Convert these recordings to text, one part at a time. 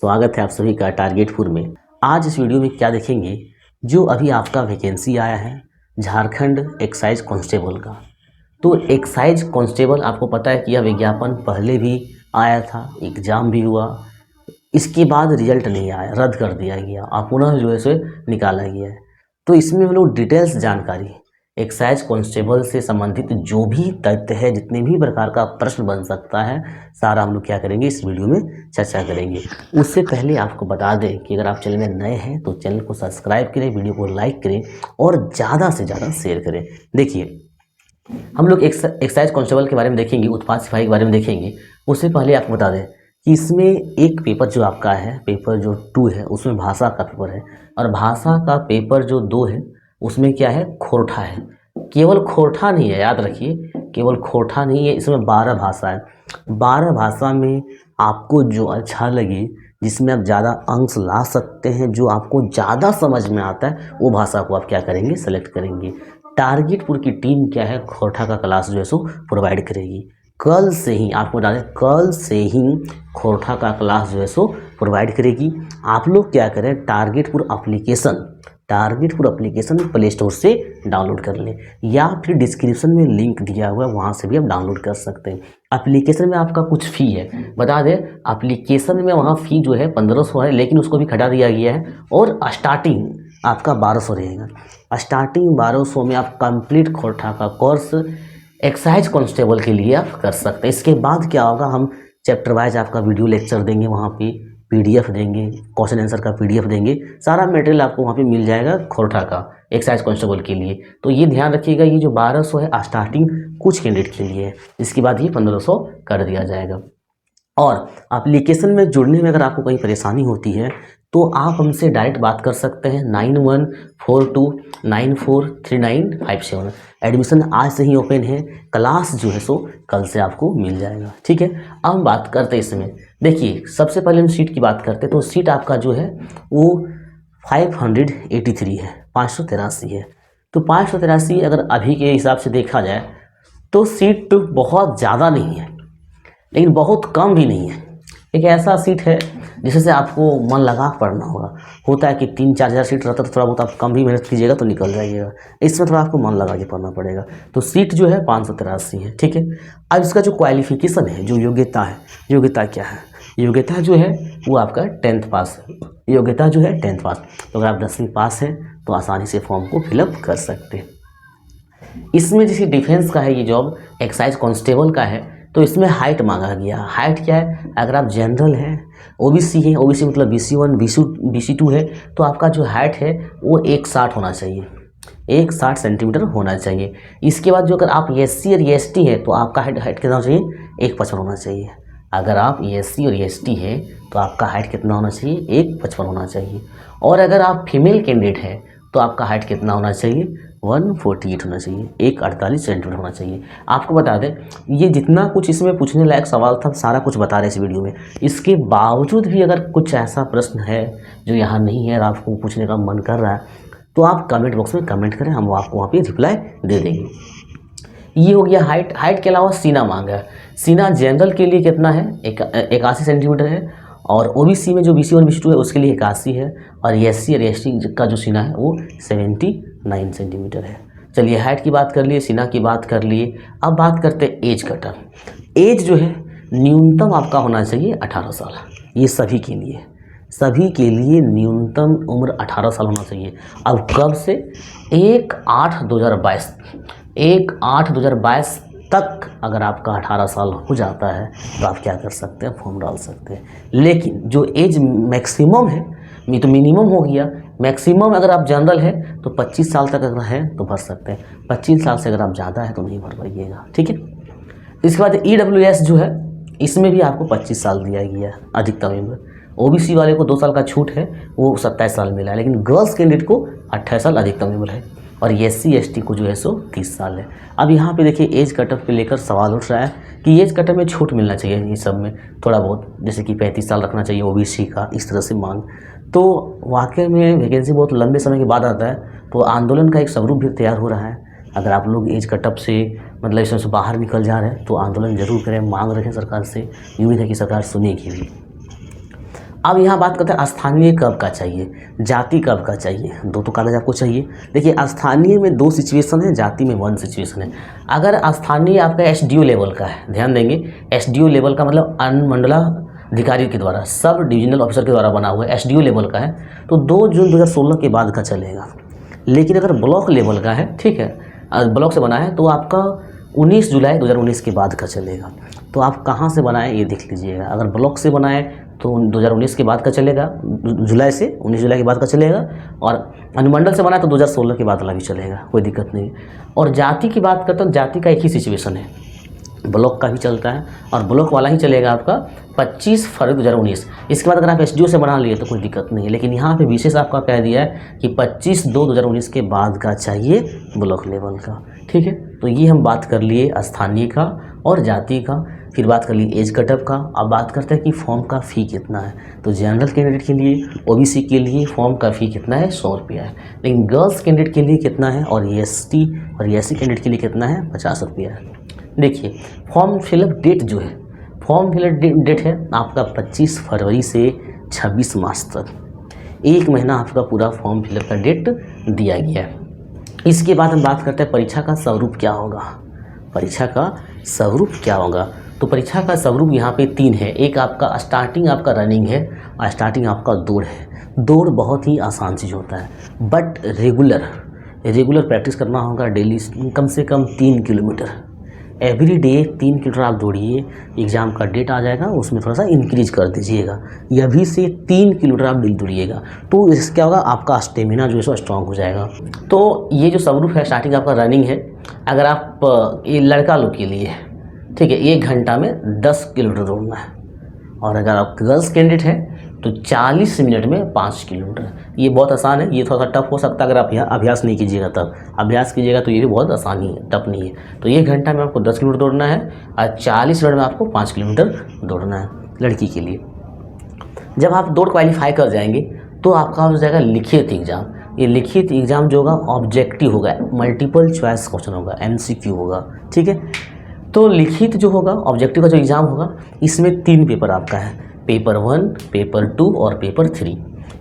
स्वागत है आप सभी का टारगेटपुर में। आज इस वीडियो में क्या देखेंगे, जो अभी आपका वैकेंसी आया है झारखंड एक्साइज कांस्टेबल का। तो एक्साइज कांस्टेबल आपको पता है कि यह विज्ञापन पहले भी आया था, एग्ज़ाम भी हुआ, इसके बाद रिजल्ट नहीं आया, रद्द कर दिया गया और पुनः जो है सो निकाला गया है। तो इसमें हम लोग डिटेल्स जानकारी एक्साइज कांस्टेबल से संबंधित जो भी तथ्य है, जितने भी प्रकार का प्रश्न बन सकता है, सारा हम लोग क्या करेंगे इस वीडियो में चर्चा करेंगे। उससे पहले आपको बता दें कि अगर आप चैनल में नए हैं तो चैनल को सब्सक्राइब करें, वीडियो को लाइक करें और ज़्यादा से ज़्यादा शेयर करें। देखिए, हम लोग एक्साइज कांस्टेबल के बारे में देखेंगे, उत्पाद सिपाही के बारे में देखेंगे। उससे पहले आपको बता दें कि इसमें एक पेपर जो आपका है, पेपर जो 2 है, उसमें भाषा का पेपर है और भाषा का पेपर जो 2 है उसमें क्या है, खोरठा है। केवल खोरठा नहीं है, याद रखिए, केवल खोरठा नहीं है, इसमें 12 भाषा है। 12 भाषा में आपको जो अच्छा लगे, जिसमें आप ज़्यादा अंक ला सकते हैं, जो आपको ज़्यादा समझ में आता है, वो भाषा को आप क्या करेंगे, सेलेक्ट करेंगे। टारगेटपुर की टीम क्या है, खोरठा का क्लास जो है सो प्रोवाइड करेगी। कल से ही आपको बता दें, कल से ही खोरठा का क्लास जो है सो प्रोवाइड करेगी। आप लोग क्या करें, टारगेटपुर एप्लीकेशन प्ले स्टोर से डाउनलोड कर लें या फिर डिस्क्रिप्शन में लिंक दिया हुआ है, वहाँ से भी आप डाउनलोड कर सकते हैं। एप्लीकेशन में आपका कुछ फ़ी है, बता दें, एप्लीकेशन में वहाँ फ़ी जो है 1500 है, लेकिन उसको भी घटा दिया गया है और स्टार्टिंग आपका 1200 रहेगा। स्टार्टिंग 1200 में आप कंप्लीट खोरठा का कोर्स एक्साइज कांस्टेबल के लिए आप कर सकते हैं। इसके बाद क्या होगा, हम चैप्टर वाइज आपका वीडियो लेक्चर देंगे, वहाँ पे पीडीएफ देंगे, क्वेश्चन आंसर का पीडीएफ देंगे, सारा मटेरियल आपको वहाँ पे मिल जाएगा खोरठा का एक्साइज कांस्टेबल के लिए। तो ये ध्यान रखिएगा, ये जो 1200 है स्टार्टिंग कुछ कैंडिडेट के लिए है, इसके बाद ये 1500 कर दिया जाएगा। और एप्लीकेशन में जुड़ने में अगर आपको कोई परेशानी होती है तो आप हमसे डायरेक्ट बात कर सकते हैं 9142943957। एडमिशन आज से ही ओपन है, क्लास जो है सो कल से आपको मिल जाएगा, ठीक है। अब हम बात करते हैं इसमें। देखिए, सबसे पहले हम सीट की बात करते हैं, तो सीट आपका जो है वो 583 है, 583 है। तो 583 अगर अभी के हिसाब से देखा जाए तो सीट बहुत ज़्यादा नहीं है, लेकिन बहुत कम भी नहीं है। एक ऐसा सीट है जिससे आपको मन लगा पढ़ना होगा। होता है कि 3-4 हज़ार सीट रहता है तो थोड़ा बहुत आप कम भी मेहनत कीजिएगा तो निकल जाइएगा, इसमें थोड़ा आपको मन लगा के पढ़ना पड़ेगा। तो सीट जो है 583 है, ठीक है। अब इसका जो क्वालिफिकेशन है, जो योग्यता है, योग्यता क्या है, योग्यता जो है वो आपका 10th पास है। योग्यता जो है 10th पास। तो अगर आप 10वीं पास हैं तो आसानी से फॉर्म को फिलअप कर सकते हैं। इसमें जैसे डिफेंस का है, ये जॉब एक्साइज कांस्टेबल का है, तो इसमें हाइट मांगा गया। हाइट क्या है, अगर आप जनरल हैं, ओबीसी हैं, ओबीसी मतलब BC1 BC2 है, तो आपका जो हाइट है वो 160 होना चाहिए, 160 सेंटीमीटर होना चाहिए। इसके बाद जो अगर आप SC और ST हैं तो आपका हाइट कितना होना चाहिए, 155 होना चाहिए। अगर आप SC और ST हैं तो आपका हाइट कितना होना चाहिए, 155 होना चाहिए। और अगर आप फीमेल कैंडिडेट हैं तो आपका हाइट कितना होना चाहिए, 148 होना चाहिए, 148 सेंटीमीटर होना चाहिए। आपको बता दें, ये जितना कुछ इसमें पूछने लायक सवाल था सारा कुछ बता रहे हैं इस वीडियो में। इसके बावजूद भी अगर कुछ ऐसा प्रश्न है जो यहाँ नहीं है और आपको पूछने का मन कर रहा है तो आप कमेंट बॉक्स में कमेंट करें, हम आपको वहाँ पे रिप्लाई दे देंगे। ये हो गया हाइट। हाइट के अलावा सीना मांगा है। सीना जनरल के लिए कितना है, 81 सेंटीमीटर है, और ओबीसी में जो BC1 BC2 है उसके लिए 81 है, और SC और ST का जो सीना है वो 79 सेंटीमीटर है। चलिए, हाइट की बात कर लिए, सीना की बात कर लिए। अब बात करते हैं एज कटर। एज जो है न्यूनतम आपका होना चाहिए 18 साल। ये सभी के लिए न्यूनतम उम्र 18 साल होना चाहिए। अब कब से, 1/8/2022 तक अगर आपका 18 साल हो जाता है तो आप क्या कर सकते हैं, फॉर्म डाल सकते हैं। लेकिन जो एज मैक्सिमम है, तो मिनिमम हो गया, मैक्सिमम अगर आप जनरल हैं तो 25 साल तक अगर हैं तो भर सकते हैं, 25 साल से अगर आप ज़्यादा है तो नहीं भर पाइएगा, ठीक है। इसके बाद EWS जो है, इसमें भी आपको 25 साल दिया गया अधिकतम उम्र। ओबीसी वाले को 2 साल का छूट है, वो 27 साल मिला है, लेकिन गर्ल्स कैंडिडेट को 28 साल अधिकतम उम्र है, और SC ST को जो है सो 30 साल है। अब यहाँ पे देखिए, एज कटअप पे लेकर सवाल उठ रहा है कि एज कटअप में छूट मिलना चाहिए, ये सब में थोड़ा बहुत, जैसे कि 35 साल रखना चाहिए ओबीसी का, इस तरह से मांग। तो वाकई में वैकेंसी बहुत लंबे समय के बाद आता है, तो आंदोलन का एक स्वरूप भी तैयार हो रहा है। अगर आप लोग एज कटअप से मतलब इसमें से बाहर निकल जा रहे हैं तो आंदोलन जरूर करें, मांग रखें सरकार से, उम्मीद है कि सरकार सुनेगी भी। अब यहाँ बात करते हैं स्थानीय कब का चाहिए, जाति कब का चाहिए। दो तो कागज आपको चाहिए। देखिए स्थानीय में 2 सिचुएशन है, जाति में 1 सिचुएशन है। अगर स्थानीय आपका एसडीओ लेवल का है, ध्यान देंगे एसडीओ लेवल का मतलब अनुमंडलाधिकारी के द्वारा, सब डिविजनल ऑफिसर के द्वारा बना हुआ है, एसडीओ लेवल का है तो 2 जून 2016 के बाद का चलेगा। लेकिन अगर ब्लॉक लेवल का है, ठीक है, ब्लॉक से बना है तो आपका 19 जुलाई 2019 के बाद का चलेगा। तो आप कहाँ से बनाएं ये देख लीजिएगा। अगर ब्लॉक से बनाएं तो 2019 के बाद का चलेगा, जुलाई से 19 जुलाई के बाद का चलेगा, और अनुमंडल से बनाए तो 2016 के बाद वाला भी चलेगा, कोई दिक्कत नहीं। और जाति की बात करते हैं, जाति का एक ही सिचुएशन है, ब्लॉक का भी चलता है और ब्लॉक वाला ही चलेगा आपका 25 फरवरी 2019। इसके बाद अगर आप एसडीओ से बना लिए तो कोई दिक्कत नहीं है, लेकिन यहाँ पे विशेष आपका कह दिया है कि 25/2/2019 के बाद का चाहिए ब्लॉक लेवल का, ठीक है। तो ये हम बात कर लिए स्थानीय का और जाति का, फिर बात कर ली एज कटअप का। अब बात करते हैं कि फॉर्म का फ़ी कितना है। तो जनरल कैंडिडेट के लिए, ओबीसी के लिए फॉर्म का फ़ी कितना है, 100 रुपया है। लेकिन गर्ल्स कैंडिडेट के लिए कितना है और एसटी और एससी कैंडिडेट के लिए कितना है, 50 रुपया है। देखिए फॉर्म फिलअप डेट जो है, फॉर्म फिलअप डेट है आपका 25 फरवरी से 26 मार्च तक, 1 महीना आपका पूरा फॉर्म फिलअप का डेट दिया गया है। इसके बाद हम बात करते हैं परीक्षा का स्वरूप क्या होगा। परीक्षा का स्वरूप क्या होगा, तो परीक्षा का स्वरूप यहाँ पे 3 है। एक आपका स्टार्टिंग आपका रनिंग है और स्टार्टिंग आपका दौड़ है। दौड़ बहुत ही आसान चीज़ होता है, बट रेगुलर प्रैक्टिस करना होगा डेली, कम से कम 3 किलोमीटर एवरी डे 3 किलोमीटर आप दौड़िए। एग्ज़ाम का डेट आ जाएगा उसमें थोड़ा सा इंक्रीज कर दीजिएगा, या अभी से 3 किलोमीटर आप डेली दौड़िएगा, तो इससे क्या होगा, आपका स्टेमिना जो है सो स्ट्रॉन्ग हो जाएगा। तो ये जो स्वरूप है, स्टार्टिंग आपका रनिंग है। अगर आप ये लड़का लोग के लिए, ठीक है, 1 घंटा में 10 किलोमीटर दौड़ना है, और अगर आप गर्ल्स कैंडिडेट हैं तो 40 मिनट में 5 किलोमीटर। ये बहुत आसान है, ये थोड़ा सा टफ हो सकता है अगर आप यहाँ अभ्यास नहीं कीजिएगा, तब अभ्यास कीजिएगा तो ये भी बहुत आसान ही है, टफ नहीं है। तो 1 घंटा में आपको 10 किलोमीटर दौड़ना है और 40 मिनट में आपको 5 किलोमीटर दौड़ना है लड़की के लिए। जब आप दौड़ क्वालिफाई कर जाएंगे तो आपका हो जाएगा लिखित एग्ज़ाम। ये लिखित एग्ज़ाम जो होगा ऑब्जेक्टिव होगा, मल्टीपल चॉइस क्वेश्चन होगा, MCQ होगा, ठीक है। तो लिखित जो होगा, ऑब्जेक्टिव का जो एग्ज़ाम होगा, इसमें 3 पेपर आपका है, पेपर 1, पेपर 2 और पेपर 3।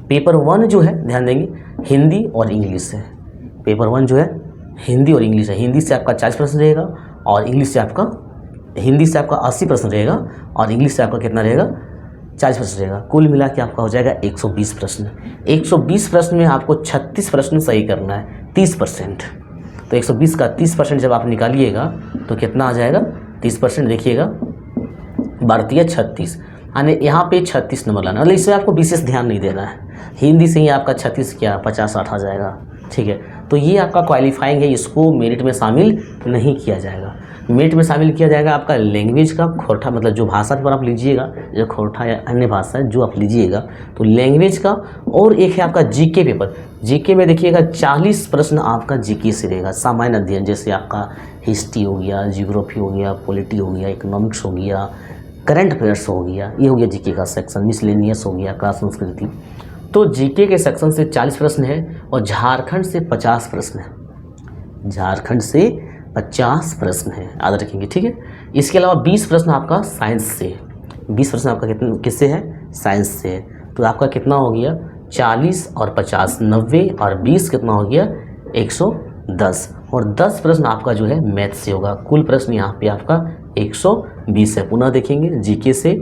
पेपर 1 जो है, ध्यान देंगे, हिंदी और इंग्लिश है। पेपर 1 जो है हिंदी और इंग्लिश है। हिंदी से आपका 40 प्रश्न रहेगा और इंग्लिश से आपका, हिंदी से आपका 80 प्रश्न रहेगा और इंग्लिश से आपका कितना रहेगा, 40 प्रश्न रहेगा। कुल मिला के आपका हो जाएगा 120 प्रश्न। 120 प्रश्न में आपको 36 प्रश्न सही करना है, 30%। तो 120 का 30% जब आप निकालिएगा तो कितना आ जाएगा, 30%। देखिएगा भारतीय 36, यानी यहाँ पे 36 नंबर लाना, मतलब इसमें आपको विशेष ध्यान नहीं देना है। हिंदी से ही आपका 36 क्या 50-60 आ जाएगा, ठीक है। तो ये आपका क्वालिफाइंग है, इसको मेरिट में शामिल नहीं किया जाएगा। मेरिट में शामिल किया जाएगा आपका लैंग्वेज का खोरठा, मतलब जो भाषा पर आप लीजिएगा, जो खोरठा या अन्य भाषा है जो आप लीजिएगा, तो लैंग्वेज का। और एक है आपका जीके पेपर। जीके में देखिएगा 40 प्रश्न आपका जीके से रहेगा, सामान्य अध्ययन, जैसे आपका हिस्ट्री हो गया, जियोग्राफी हो गया, पॉलिटी हो गया, इकोनॉमिक्स हो गया, करंट अफेयर्स हो गया, ये हो गया जीके का सेक्शन। मिसलेनियस हो गया, क्लास संस्कृति। तो जीके के सेक्शन से 40 प्रश्न है और झारखंड से 50 प्रश्न है। झारखंड से 50 प्रश्न है, याद रखेंगे, ठीक है। इसके अलावा 20 प्रश्न आपका साइंस से, 20 प्रश्न आपका कितने किससे है, साइंस से है। तो आपका कितना हो गया, 40 और 50 90 और 20 कितना हो गया, 110। और 10 प्रश्न आपका जो है मैथ से होगा। कुल प्रश्न यहाँ पे आपका 120 है। पुनः देखेंगे जीके से,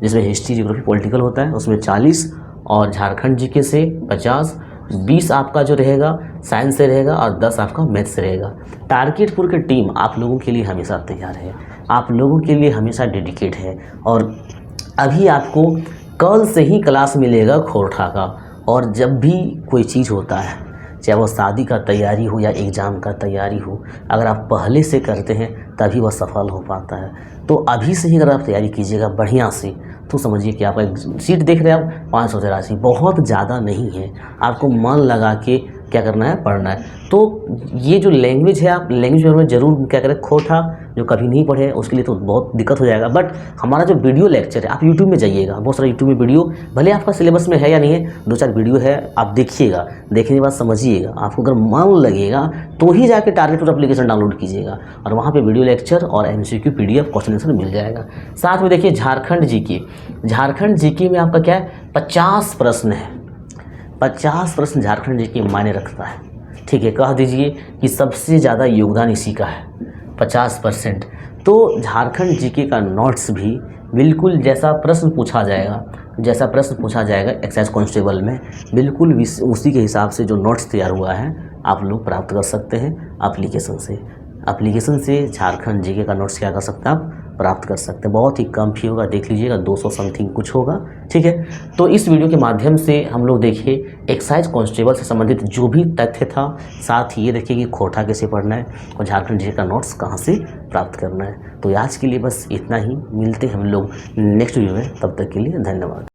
जिसमें हिस्ट्री, जियोग्राफी, पॉलिटिकल होता है, उसमें 40 और झारखंड जीके से 50, 20 आपका जो रहेगा साइंस से रहेगा और 10 आपका मैथ से रहेगा। टारगेटपुर की टीम आप लोगों के लिए हमेशा तैयार है, आप लोगों के लिए हमेशा डेडिकेट है। और अभी आपको कल से ही क्लास मिलेगा खोरठा का। और जब भी कोई चीज़ होता है, चाहे वो शादी का तैयारी हो या एग्ज़ाम का तैयारी हो, अगर आप पहले से करते हैं तभी वह सफल हो पाता है। तो अभी से ही अगर आप तैयारी कीजिएगा बढ़िया से, तो समझिए कि आपका सीट देख रहे हैं आप 583, बहुत ज़्यादा नहीं है। आपको मन लगा के क्या करना है, पढ़ना है। तो ये जो लैंग्वेज है, आप लैंग्वेज में ज़रूर क्या करें, खोटा जो कभी नहीं पढ़े उसके लिए तो बहुत दिक्कत हो जाएगा। बट हमारा जो वीडियो लेक्चर है, आप यूट्यूब में जाइएगा, बहुत सारा यूट्यूब में वीडियो, भले आपका सिलेबस में है या नहीं है, 2-4 वीडियो है, आप देखिएगा, देखने के बाद समझिएगा, आपको अगर मन लगेगा तो ही जाके टारगेट और एप्लीकेशन डाउनलोड कीजिएगा, और वहाँ पे वीडियो लेक्चर और MCQ PDF क्वेश्चन आंसर मिल जाएगा। साथ में देखिए झारखंड जीके में आपका क्या है, 50 प्रश्न है, 50 प्रश्न झारखंड जीके मायने रखता है। ठीक है, कह दीजिए कि सबसे ज़्यादा योगदान इसी का है, 50%। तो झारखंड जीके का नोट्स भी बिल्कुल जैसा प्रश्न पूछा जाएगा एक्साइज कांस्टेबल में, बिल्कुल उसी के हिसाब से जो नोट्स तैयार हुआ है आप लोग प्राप्त कर सकते हैं एप्लीकेशन से झारखंड जीके का नोट्स क्या कर सकते हैं, आप प्राप्त कर सकते हैं। बहुत ही कम फी होगा, देख लीजिएगा 200 समथिंग कुछ होगा। ठीक है, तो इस वीडियो के माध्यम से हम लोग देखिए एक्साइज कांस्टेबल से संबंधित जो भी तथ्य था, साथ ही ये देखिए कि खोटा कैसे पढ़ना है और झारखंड जीके का नोट्स कहाँ से प्राप्त करना है। तो आज के लिए बस इतना ही, मिलते हैं हम लोग नेक्स्ट वीडियो में, तब तक के लिए धन्यवाद।